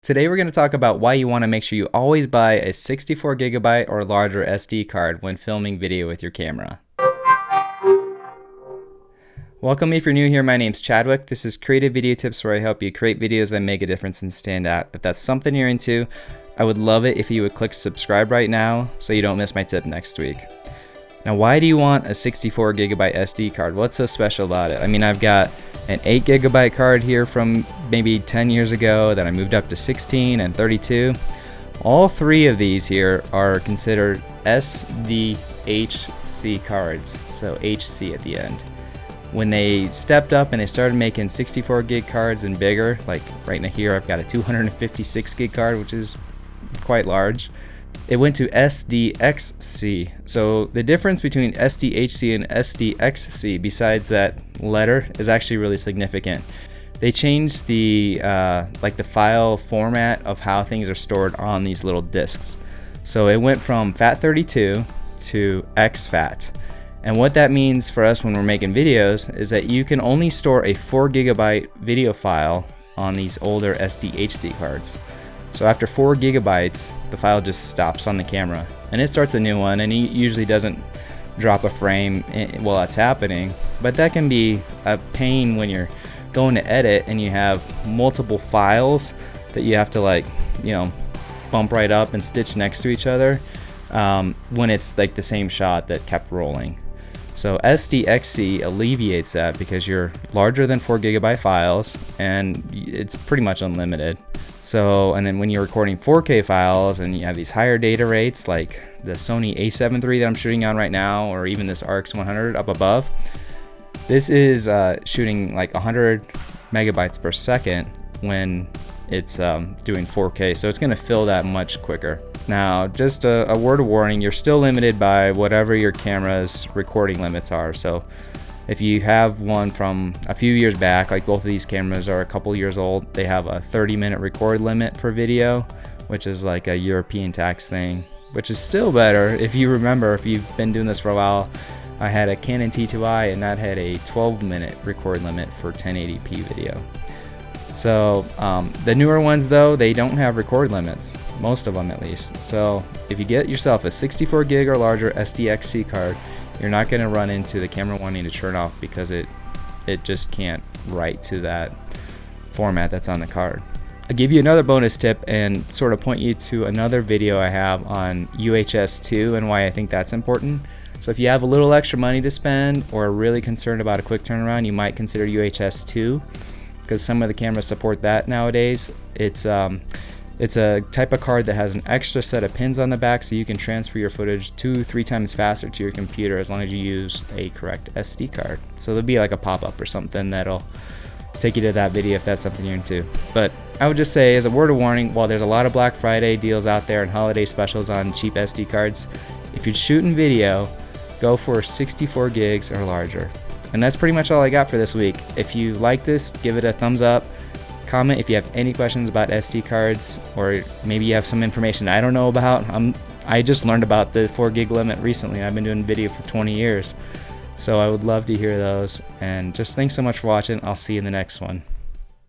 Today we're going to talk about why you want to make sure you always buy a 64 gigabyte or larger SD card when filming video with your camera. Welcome if you're new here, my name's Chadwick. This is Creative Video Tips where I help you create videos that make a difference and stand out. If that's something you're into, I would love it if you would click subscribe right now so you don't miss my tip next week. Now, why do you want a 64 gigabyte SD card? What's so special about it? I mean, I've got an 8 gigabyte card here from maybe 10 years ago, then I moved up to 16 and 32. All three of these here are considered SDHC cards, so HC at the end. When they stepped up and they started making 64 gig cards and bigger, like right now here I've got a 256 gig card, which is quite large. It went to SDXC. So the difference between SDHC and SDXC, besides that letter, is actually really significant. They changed the the file format of how things are stored on these little discs. So it went from FAT32 to ExFat. And what that means for us when we're making videos is that you can only store a 4 gigabyte video file on these older SDHC cards. So after 4 gigabytes, the file just stops on the camera and it starts a new one, and it usually doesn't drop a frame while it's happening. But that can be a pain when you're going to edit and you have multiple files that you have to bump right up and stitch next to each other when it's like the same shot that kept rolling. So SDXC alleviates that because you're larger than 4 gigabyte files and it's pretty much unlimited. So, and then when you're recording 4K files and you have these higher data rates like the Sony a7 III that I'm shooting on right now, or even this RX100 up above, this is shooting like 100 megabytes per second when it's doing 4K, so it's going to fill that much quicker. Now, just a word of warning, you're still limited by whatever your camera's recording limits are. So if you have one from a few years back, like both of these cameras are a couple years old, they have a 30-minute record limit for video, which is like a European tax thing, which is still better. If you remember, if you've been doing this for a while, I had a Canon T2i and that had a 12-minute record limit for 1080p video. So the newer ones though, they don't have record limits, most of them at least. So if you get yourself a 64 gig or larger SDXC card, you're not going to run into the camera wanting to turn off because it just can't write to that format that's on the card. I'll give you another bonus tip and sort of point you to another video I have on UHS-2 and why I think that's important. So if you have a little extra money to spend or are really concerned about a quick turnaround, you might consider UHS-2. Because some of the cameras support that nowadays. It's a type of card that has an extra set of pins on the back, so you can transfer your footage 2-3 times faster to your computer as long as you use a correct SD card. So there'll be like a pop-up or something that'll take you to that video if that's something you're into. But I would just say, as a word of warning, while there's a lot of Black Friday deals out there and holiday specials on cheap SD cards, if you're shooting video, go for 64 gigs or larger. And that's pretty much all I got for this week. If you like this, give it a thumbs up. Comment if you have any questions about SD cards, or maybe you have some information I don't know about. I just learned about the 4 gig limit recently, and I've been doing video for 20 years. So I would love to hear those. And just thanks so much for watching. I'll see you in the next one.